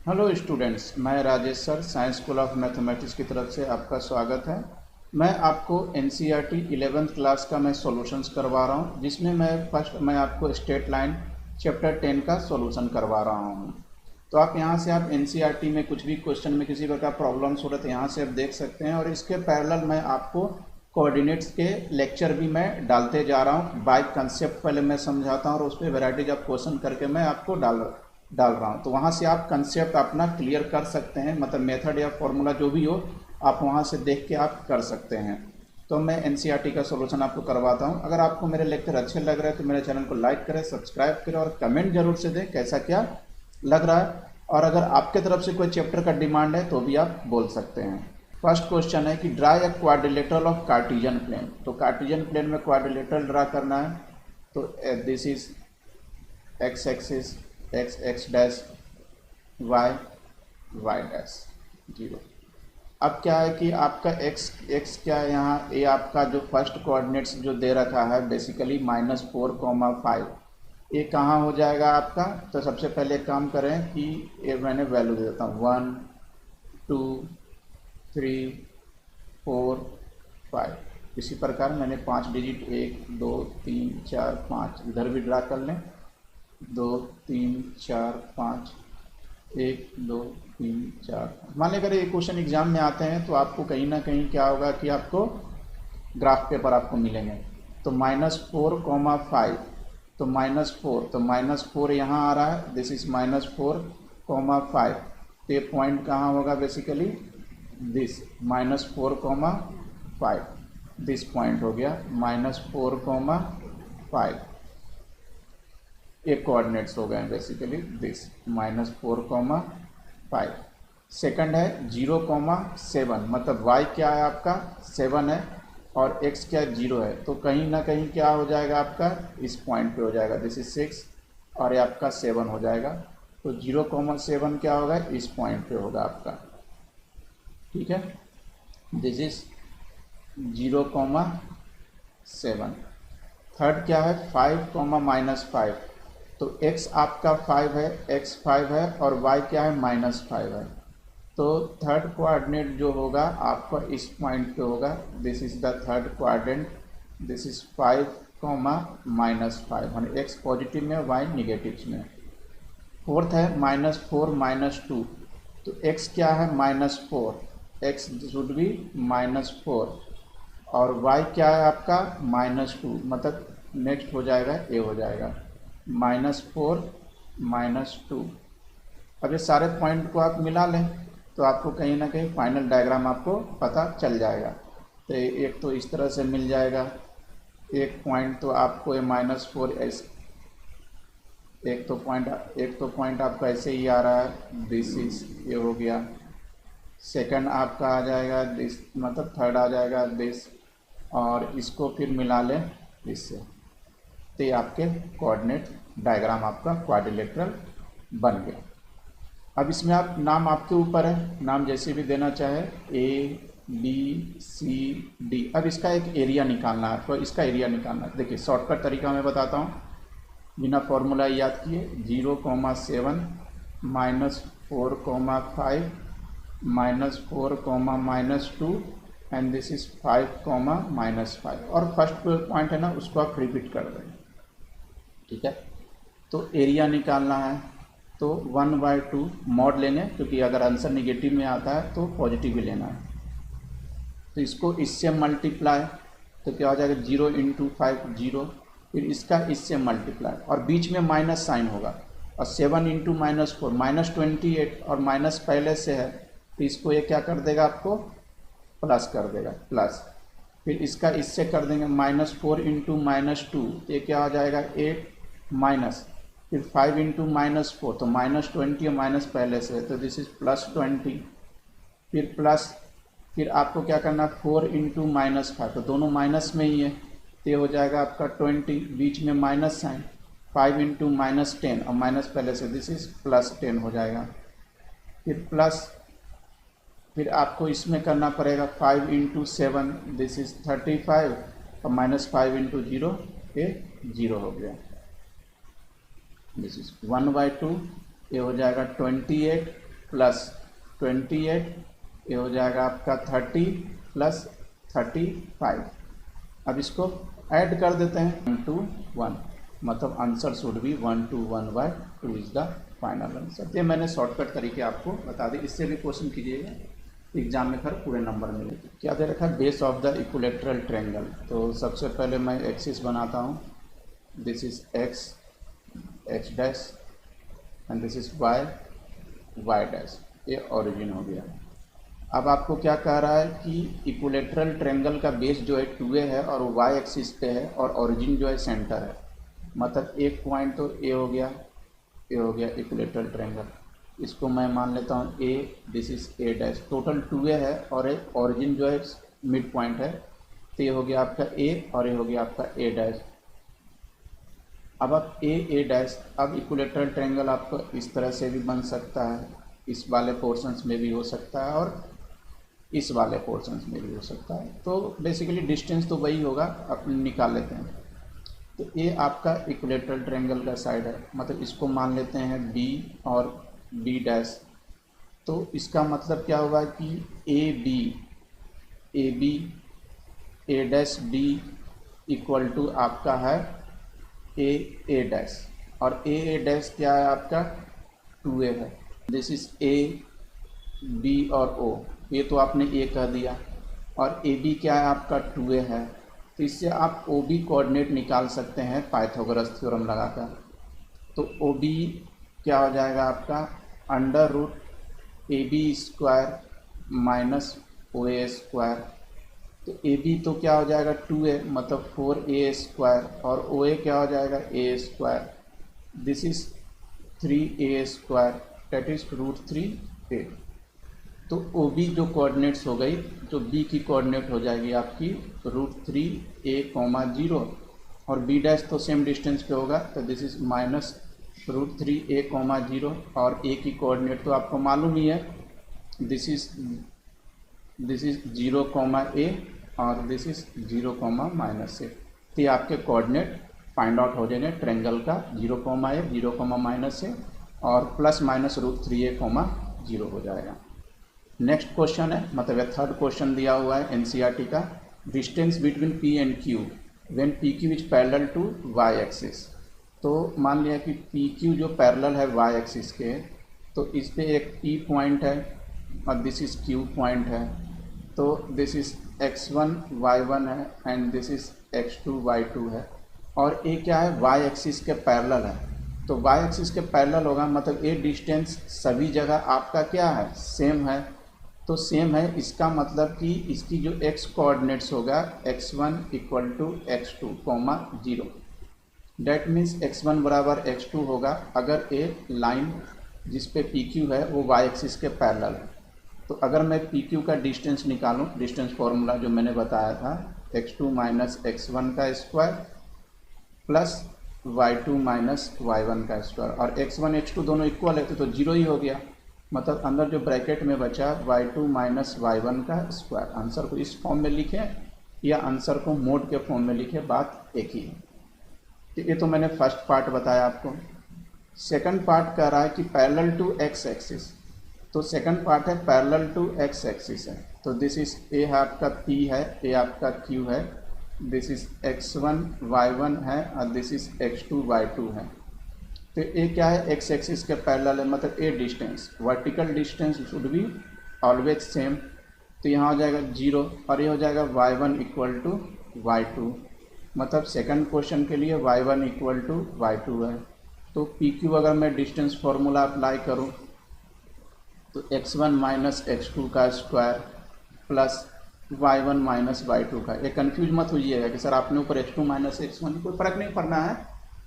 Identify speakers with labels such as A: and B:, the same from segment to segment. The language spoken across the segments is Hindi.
A: हेलो स्टूडेंट्स, मैं Rajesh sir science school of mathematics की तरफ से आपका स्वागत है। मैं आपको एनसीईआरटी 11th क्लास का मैं सॉल्यूशंस करवा रहा हूं, जिसमें मैं आपको स्ट्रेट लाइन चैप्टर 10 का सॉल्यूशन करवा रहा हूं। तो आप यहां से आप एनसीईआरटी में कुछ भी क्वेश्चन में किसी प्रकार प्रॉब्लम्स हो रहे तो यहां से आप देख सकते हैं। और इसके पैरेलल मैं आपको कोऑर्डिनेट्स के लेक्चर भी मैं डालते जा रहा हूँ। बाय कंसेप्ट पहले मैं समझाता हूँ और उस पर वेराइटीज ऑफ क्वेश्चन करके मैं आपको डाल रहा हूँ। तो वहाँ से आप कंसेप्ट अपना क्लियर कर सकते हैं, मतलब मेथड या फॉर्मूला जो भी हो आप वहाँ से देख के आप कर सकते हैं। तो मैं एनसीईआरटी का सॉल्यूशन आपको करवाता हूँ। अगर आपको मेरे लेक्चर अच्छे लग रहे हैं तो मेरे चैनल को लाइक करें, सब्सक्राइब करें और कमेंट जरूर से दें कैसा क्या लग रहा है। और अगर आपके तरफ से कोई चैप्टर का डिमांड है तो भी आप बोल सकते हैं। फर्स्ट क्वेश्चन है कि draw a quadrilateral of Cartesian plane. तो कार्टेशियन प्लेन में क्वाड्रिलेटरल ड्रा करना है। तो this is X axis, X dash, Y Y dash, zero. अब क्या है कि आपका एक्स क्या है, यहाँ ये आपका जो फर्स्ट कोऑर्डिनेट्स जो दे रखा है बेसिकली -4,5, ये कहाँ हो जाएगा आपका। तो सबसे पहले काम करें कि ये मैंने वैल्यू दे देता हूँ 1 2 3 4 5। इसी प्रकार मैंने 5 डिजिट 1 2 3 4 5 इधर भी ड्रा कर लें। 2 3 4 5, 1 2 3 4। मान लें अगर ये क्वेश्चन एग्जाम में आते हैं तो आपको कहीं ना कहीं क्या होगा कि आपको ग्राफ पेपर आपको मिलेंगे। तो -4,5, तो -4, तो -4 यहाँ आ रहा है। This is -4,5। तो ये पॉइंट कहाँ होगा बेसिकली, दिस -4,5, दिस पॉइंट हो गया -4,5। ये कोऑर्डिनेट्स हो गए बेसिकली दिस -4,5। सेकंड है 0,7, मतलब y क्या है आपका 7 है और x क्या 0 है। तो कहीं ना कहीं क्या हो जाएगा आपका इस पॉइंट पे हो जाएगा। दिस इज 6 और ये आपका 7 हो जाएगा। तो 0,7 क्या होगा इस पॉइंट पे होगा आपका, ठीक है। This is 0,7। थर्ड क्या है 5,-5। तो x आपका 5 है, x 5 है और y क्या है -5 है। तो थर्ड कोऑर्डिनेट जो होगा आपका इस पॉइंट पे होगा। This is the third coordinate. This is 5,-5, यानी x पॉजिटिव में y निगेटिव में। फोर्थ है -4 -2। तो x क्या है -4, x शुड बी -4 और y क्या है आपका -2, मतलब नेक्स्ट हो जाएगा ये हो जाएगा -4 -2। अब ये सारे पॉइंट को आप मिला लें तो आपको कहीं ना कहीं फाइनल डायग्राम आपको पता चल जाएगा। तो एक तो इस तरह से मिल जाएगा, एक पॉइंट तो आपको ये -4 ऐसे, एक तो पॉइंट आपका ऐसे ही आ रहा है। दिस इज ये हो गया। सेकंड आपका आ जाएगा दिस, मतलब थर्ड आ जाएगा दिस, और इसको फिर मिला लें इससे। तो ये आपके कोऑर्डिनेट डायग्राम आपका क्वाड्रिलेटरल बन गया। अब इसमें आप नाम आपके ऊपर है, नाम जैसे भी देना चाहे ABCD। अब इसका एक एरिया निकालना है आपको, इसका एरिया निकालना है। देखिए शॉर्टकट तरीका मैं बताता हूँ, बिना फॉर्मूला याद किए। 0,7 -4,5 -4, -2 एंड दिस इज 5, और फर्स्ट पॉइंट है ना उसको आप रिपीट कर दें, ठीक है। तो एरिया निकालना है तो 1/2 मॉड लेने, क्योंकि अगर आंसर निगेटिव में आता है तो पॉजिटिव ही लेना है। तो इसको इससे मल्टीप्लाई, तो क्या हो जाएगा 0 × 5 0, फिर इसका इससे मल्टीप्लाई और बीच में माइनस साइन होगा। और 7 × -4 -28, और माइनस पहले से है तो इसको ये क्या कर देगा आपको प्लस कर देगा, प्लस। फिर इसका इससे कर देंगे -4 × -2, ये क्या हो जाएगा 8 माइनस, फिर 5 × -4 तो -20 और माइनस पहले से है तो दिस इज +20, फिर प्लस, फिर आपको क्या करना 4 × -5, तो दोनों माइनस में ही है तो ये हो जाएगा आपका 20, बीच में माइनस साइन, 5 × -10 और माइनस पहले से, दिस इज +10 हो जाएगा। फिर प्लस, फिर आपको इसमें करना पड़ेगा 5 × 7, दिस इज 35 और -5 × 0, ये 0 हो गया। दिस इज 1/2, ये हो जाएगा 28 प्लस 28, ये हो जाएगा आपका 30 प्लस 35। अब इसको ऐड कर देते हैं 1 to 1, मतलब answer should B 1 to 1/2 is the final answer. ये मैंने शॉर्टकट तरीके आपको बता दी, इससे भी क्वेश्चन कीजिएगा एग्जाम में फिर पूरे नंबर मिलेंगे। क्या दे रखा है, base of the equilateral triangle. तो सबसे पहले मैं एक्सिस बनाता हूँ, this is X, X dash and this is Y, Y dash, ये ओरिजिन हो गया। अब आपको क्या कह रहा है कि इक्विलेटरल ट्रायंगल का बेस जो है 2a है और वाई एक्सिस पे है और ओरिजिन जो है सेंटर है, मतलब एक पॉइंट तो ए हो गया, ये हो गया इक्विलेटरल ट्रायंगल। इसको मैं मान लेता हूँ a, this is a dash, total 2a है और एक ओरिजिन जो है मिड पॉइंट है, तो ये हो गया आपका ए और ये हो गया आपका ए डैश। अब आप ए डैश, अब इक्विलेटरल ट्रायंगल आपको इस तरह से भी बन सकता है, इस वाले पोर्शंस में भी हो सकता है और इस वाले पोर्शंस में भी हो सकता है। तो बेसिकली डिस्टेंस तो वही होगा, अपन निकाल लेते हैं। तो ये आपका इक्विलेटरल ट्रायंगल का साइड है, मतलब इसको मान लेते हैं बी और बी डैश। तो इसका मतलब क्या होगा कि A B A dash B equal to आपका है ए डैश, और ए डैश क्या है आपका 2a है। दिस इज ए बी और ओ, ये तो आपने ए कह दिया, और ए बी क्या है आपका 2a है। तो इससे आप ओ बी कोऑर्डिनेट निकाल सकते हैं पाइथागोरस थ्योरम लगाकर। तो ओ बी क्या हो जाएगा आपका under root A B square minus O A square. तो ए बी तो क्या हो जाएगा 2a, मतलब 4a स्क्वायर, और ओ ए क्या हो जाएगा a square, this is 3a square, that is √3a। तो ओ बी जो कोऑर्डिनेट्स हो गई, जो बी की कोऑर्डिनेट हो जाएगी आपकी √3a, 0, और बी डैश तो सेम डिस्टेंस पे होगा, तो दिस इज माइनस √3a, 0, और ए की कोऑर्डिनेट तो आपको मालूम ही है, दिस इज 0, a और दिस इज 0, -a। तो ये आपके कोऑर्डिनेट फाइंड आउट हो जाएंगे ट्रायंगल का 0, a, 0, -a और प्लस माइनस √3a, 0 हो जाएगा। नेक्स्ट क्वेश्चन है, मतलब ये थर्ड क्वेश्चन दिया हुआ है एनसीईआरटी का, distance between P and Q when P Q is parallel to Y axis. तो मान लिया कि पी क्यू जो पैरेलल है वाई एक्सिस के, तो इस पे एक पी पॉइंट है और दिस इज क्यू पॉइंट है। तो दिस इज x1 y1 है and this is x2 y2 है, और ये क्या है वाई एक्सिस के पैरेलल है। तो वाई एक्सिस के पैरेलल होगा, मतलब ये डिस्टेंस सभी जगह आपका क्या है सेम है। तो सेम है, इसका मतलब कि इसकी जो x कोऑर्डिनेट्स होगा x1 equal to x2, 0, that means x1 बराबर x2 होगा अगर एक लाइन जिस पे PQ है वो y एक्सिस के पैरेलल है। तो अगर मैं PQ का डिस्टेंस निकालूं, डिस्टेंस फॉर्मूला जो मैंने बताया था, x2 माइनस x1 का square plus y2 minus y1 का स्क्वायर, और x1 x2 दोनों इक्वल है तो 0 ही हो गया, मतलब अंदर जो ब्रैकेट में बचा y2 माइनस y1 का स्क्वायर। आंसर को इस फॉर्म में लिखें या आंसर को मोड के फॉर्म में लिखें, बात एक ही है। तो ये तो मैंने फर्स्ट पार्ट बताया आपको। सेकंड पार्ट कह रहा है कि पैरेलल टू एक्स एक्सिस, तो सेकंड पार्ट है पैरेलल टू एक्स एक्सिस है। तो दिस इज ए आपका p है, ए आपका q है, दिस इज x1 y1 है और दिस इज x2 y2 है। तो ये क्या है एक्स एक्सिस के पैरेलल है, मतलब ए distance, vertical distance should be always same. तो यहाँ हो जाएगा 0 और ये हो जाएगा y1 इक्वल टू y2, मतलब सेकंड क्वेश्चन के लिए y1 इक्वल टू y2 है। तो PQ अगर मैं डिस्टेंस फार्मूला अप्लाई करूँ तो x1 माइनस x2 का square plus y1 minus y2 का। ये कन्फ्यूज मत होइएगा कि सर आपने ऊपर x2 माइनस x1, कोई फर्क नहीं पड़ना है,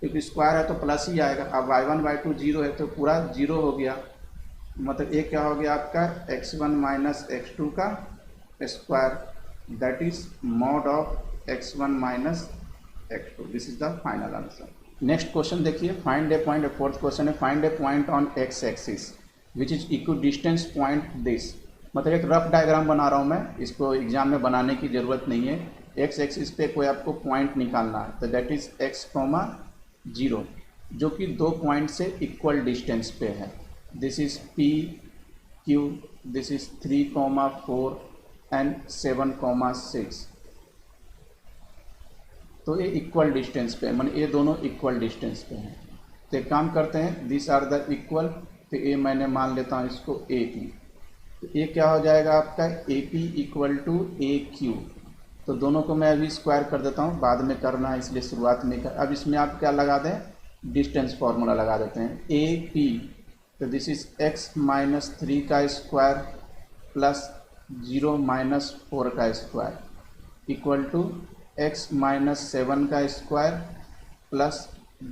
A: क्योंकि स्क्वायर है तो प्लस ही आएगा। अब y1 y2 0 है तो पूरा 0 हो गया, मतलब ये क्या हो गया आपका x1 माइनस x2 का square, that is mod of x1 minus x2। This is the final answer. Next question देखिए, फाइंड ए पॉइंट, फोर्थ क्वेश्चन है, find A point on x axis which is equal distance point this. मतलब एक रफ डायग्राम बना रहा हूँ मैं, इसको एग्जाम में बनाने की ज़रूरत नहीं है। एक्स एक्सिस पे कोई आपको पॉइंट निकालना है, तो दैट इज x, 0, जो कि 2 पॉइंट से इक्वल डिस्टेंस पे है। This is P Q, this is 3,4 and 7,6। तो ये इक्वल डिस्टेंस पे, मतलब ये दोनों इक्वल डिस्टेंस पे हैं। तो एक काम करते हैं, दिस आर द इक्वल, तो ये मैंने मान लेता हूँ इसको ए पी। तो ये क्या हो जाएगा आपका, A P equal to A Q. तो दोनों को मैं अभी स्क्वायर कर देता हूँ, बाद में करना है इसलिए शुरुआत में कर। अब इसमें आप क्या लगा दें, डिस्टेंस फार्मूला लगा देते हैं, ए पी। तो दिस इज x माइनस 3 का स्क्वायर प्लस 0 माइनस 4 का square equal to x minus 7 का स्क्वायर प्लस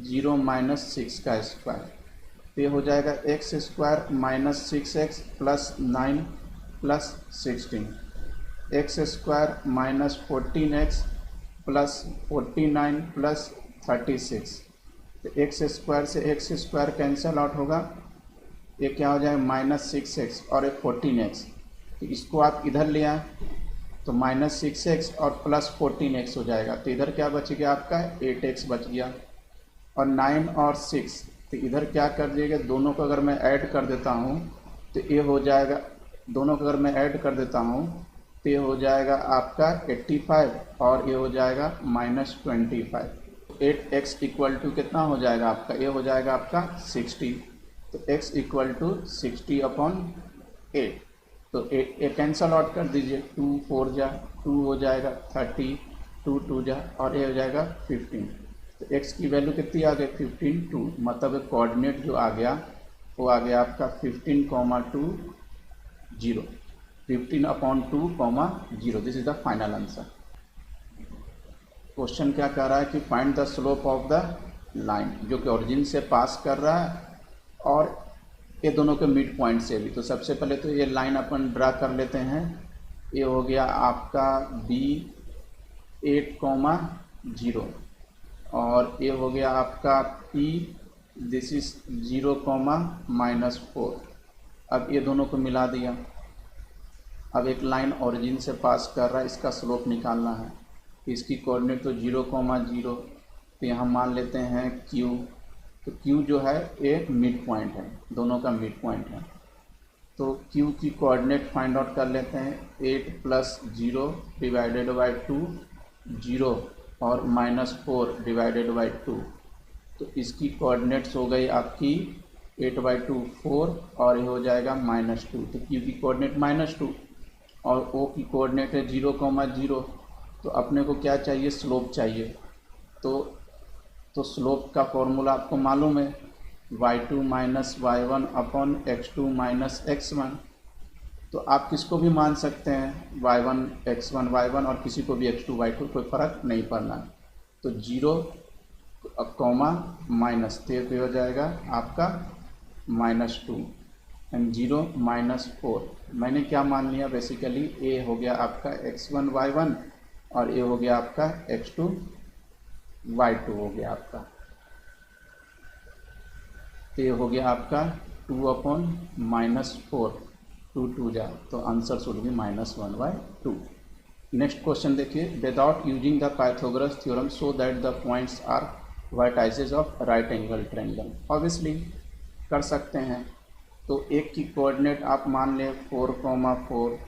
A: 0 माइनस 6 का स्क्वायर। ये हो जाएगा x square minus 6x plus 9 plus 16, x square minus 14x plus 49 plus 36। तो एक्स स्क्वायर से एक्स स्क्वायर कैंसिल आउट होगा, ये क्या हो जाएगा माइनस 6x और एक 14x। तो इसको आप इधर ले आए तो माइनस 6x और प्लस 14x हो जाएगा। तो इधर क्या बच गया आपका 8x बच गया, और 9 और 6 तो इधर क्या कर दिएगा, दोनों को अगर मैं ऐड कर देता हूँ तो ये हो जाएगा, दोनों को अगर मैं ऐड कर देता हूँ तो ये हो जाएगा आपका 85 और ये हो जाएगा माइनस 25। 8x इक्वल टू कितना हो जाएगा आपका, ये हो जाएगा आपका 60। तो x इक्वल टू 60 अपॉन 8। तो 8 कैंसल आउट कर दीजिए, 2 4 जा 2 हो जाएगा 30, 2 2 जा और ये हो जाएगा 15। तो x की वैल्यू कितनी आ गई 15 2, मतलब कोऑर्डिनेट जो आ गया वो आ गया आपका 15,2 0, 15 upon 2 0। This is the final answer. Question क्या कह रहा है कि find the slope of the line, जो कि ओरिजिन से पास कर रहा है और ये दोनों के मिड पॉइंट से भी। तो सबसे पहले तो ये लाइन अपन ड्रा कर लेते हैं। ये हो गया आपका B 8,0 और ये हो गया आपका P, दिस इज 0,-4। अब ये दोनों को मिला दिया। अब एक लाइन ओरिजिन से पास कर रहा है, इसका स्लोप निकालना है। इसकी कोऑर्डिनेट तो 0,0, तो यहाँ मान लेते हैं Q। तो Q जो है एक मिड पॉइंट है, दोनों का मिड पॉइंट है। तो Q की कोऑर्डिनेट फाइंड आउट कर लेते हैं, 8 प्लस 0 डिवाइडेड बाई 2 0 और माइनस 4 डिवाइडेड बाई 2। तो इसकी कोऑर्डिनेट्स हो गई आपकी 8/2 4 और ये हो जाएगा -2। तो Q की कोऑर्डिनेट -2 और O की कोऑर्डिनेट है 0,0। तो अपने को क्या चाहिए, स्लोप चाहिए। तो स्लोप का फॉर्मूला आपको मालूम है, y2 minus y1 upon x2 minus x1। तो आप किसको भी मान सकते हैं, y1 x1 y1 और किसी को भी x2 y2, कोई फ़र्क नहीं पड़ना। तो 0, माइनस, तो हो जाएगा आपका -2 एंड 0 -4। मैंने क्या मान लिया, बेसिकली ये हो गया आपका x1 y1 और ये हो गया आपका x2 y2 हो गया आपका। तो ये हो गया आपका 2/-4, 2 2 जा, तो answer should be -1/2। Next question देखिए, without using the Pythagoras theorem so that the points are vertices of right angle triangle. Obviously कर सकते हैं। तो एक की कोऑर्डिनेट आप मान लें 4,4,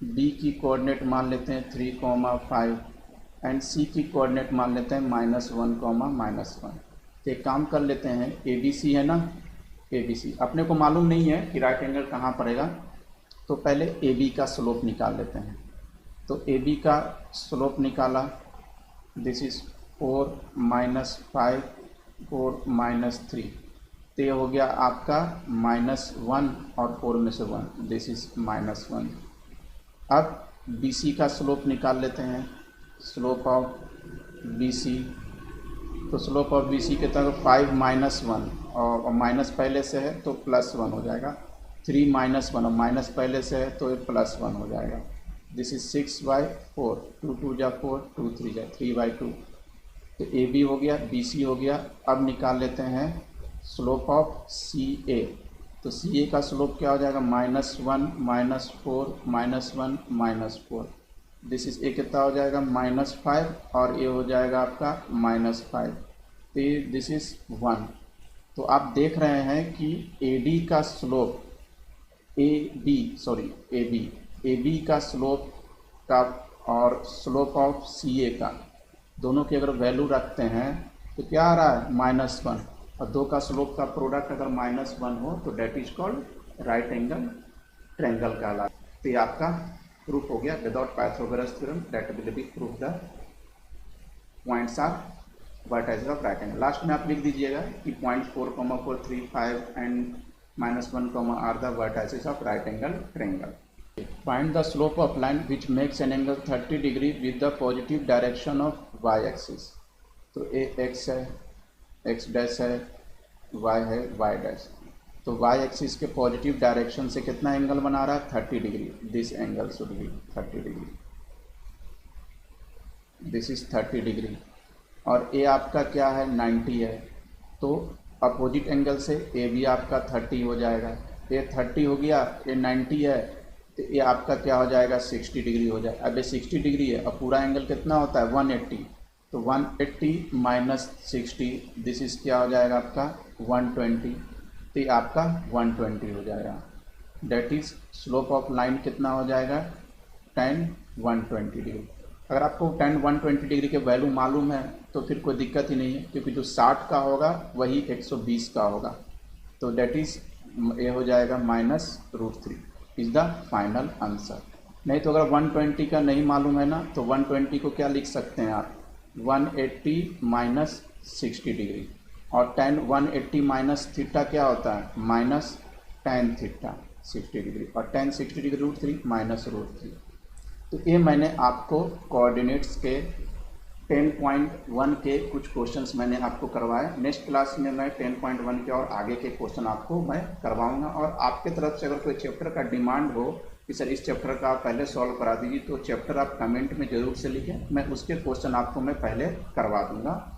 A: बी की कोऑर्डिनेट मान लेते हैं 3,5 एंड सी की कोऑर्डिनेट मान लेते हैं -1,-1। तो एक काम कर लेते हैं, ए बी सी है ना, ए बी सी अपने को मालूम नहीं है कि राइट एंगल कहाँ पड़ेगा। तो पहले ए बी का स्लोप निकाल लेते हैं। तो ए बी का स्लोप निकाला, दिस इज 4 -5 4 -3। तो ये हो गया आपका -1 और 4 में से 1, दिस इज -1। अब बी सी का स्लोप निकाल लेते हैं, स्लोप ऑफ बी सी। तो स्लोप ऑफ बी सी के तरफ 5 -1 और माइनस पहले से है तो +1 हो जाएगा, 3 -1 और माइनस पहले से है तो ये +1 हो जाएगा। दिस इज 6/4, 2 2 जा 4, 2 3 जा 3/2। तो ए बी हो गया, बी सी हो गया। अब निकाल लेते हैं स्लोप ऑफ सी ए। तो सी ए का स्लोप क्या हो जाएगा, -1 -4 -1 -4। दिस इज ए कितना हो जाएगा -5 और ये हो जाएगा आपका -5। तो दिस इज 1। तो आप देख रहे हैं कि ए डी का स्लोप ए बी का स्लोप का और स्लोप ऑफ सी ए का दोनों की अगर वैल्यू रखते हैं तो क्या आ रहा है -1, और दो का स्लोप का प्रोडक्ट अगर -1 हो तो that is called right angle triangle कहलाता है। तो ये आपका प्रूफ हो गया without Pythagoras theorem that will be proof the points are vertices of right angle. Last में आप लिख दीजिएगा कि point 4, 4, 3, 5 and -1, are the vertices of right angle triangle. Find the slope of line which makes an angle 30 degree with the positive direction of y axis। तो ए x है, x डैश है, y है, y डैश। तो y एक्सिस के पॉजिटिव डायरेक्शन से कितना एंगल बना रहा है 30 degree. This angle should be 30 degree, this is 30 degree. और ए आपका क्या है 90 है, तो अपोजिट एंगल से ए भी आपका 30 हो जाएगा। ए 30 हो गया, ए 90 है, तो ये आपका क्या हो जाएगा 60 डिग्री हो जाए। अब ये 60 डिग्री है और पूरा एंगल कितना होता है 180, तो 180 माइनस 60 दिस इज क्या हो जाएगा आपका 120, तो ये आपका 120 हो जाएगा। That is slope of line कितना हो जाएगा tan 120 डिग्री। अगर आपको tan 120 डिग्री के वैल्यू मालूम है तो फिर कोई दिक्कत ही नहीं है, क्योंकि जो 60 का होगा वही 120 का होगा। तो डेट इज ये हो जाएगा -√3 इज द फाइनल आंसर। नहीं तो अगर 120 का नहीं मालूम है ना तो 120 को क्या लिख सकते हैं आप 180 माइनस 60 डिग्री, और tan 180 माइनस थीटा क्या होता है -tan थीटा 60 डिग्री, और tan 60 डिग्री √3 -√3। तो ये मैंने आपको कोऑर्डिनेट्स के 10.1 के कुछ क्वेश्चंस मैंने आपको करवाए। नेक्स्ट क्लास में मैं 10.1 के और आगे के क्वेश्चन आपको मैं करवाऊंगा। और आपके तरफ से अगर कोई चैप्टर का डिमांड हो कि सर इस चैप्टर का आप पहले सॉल्व करा दीजिए, तो चैप्टर आप कमेंट में ज़रूर से लिखें, मैं उसके क्वेश्चन आपको मैं पहले करवा दूंगा।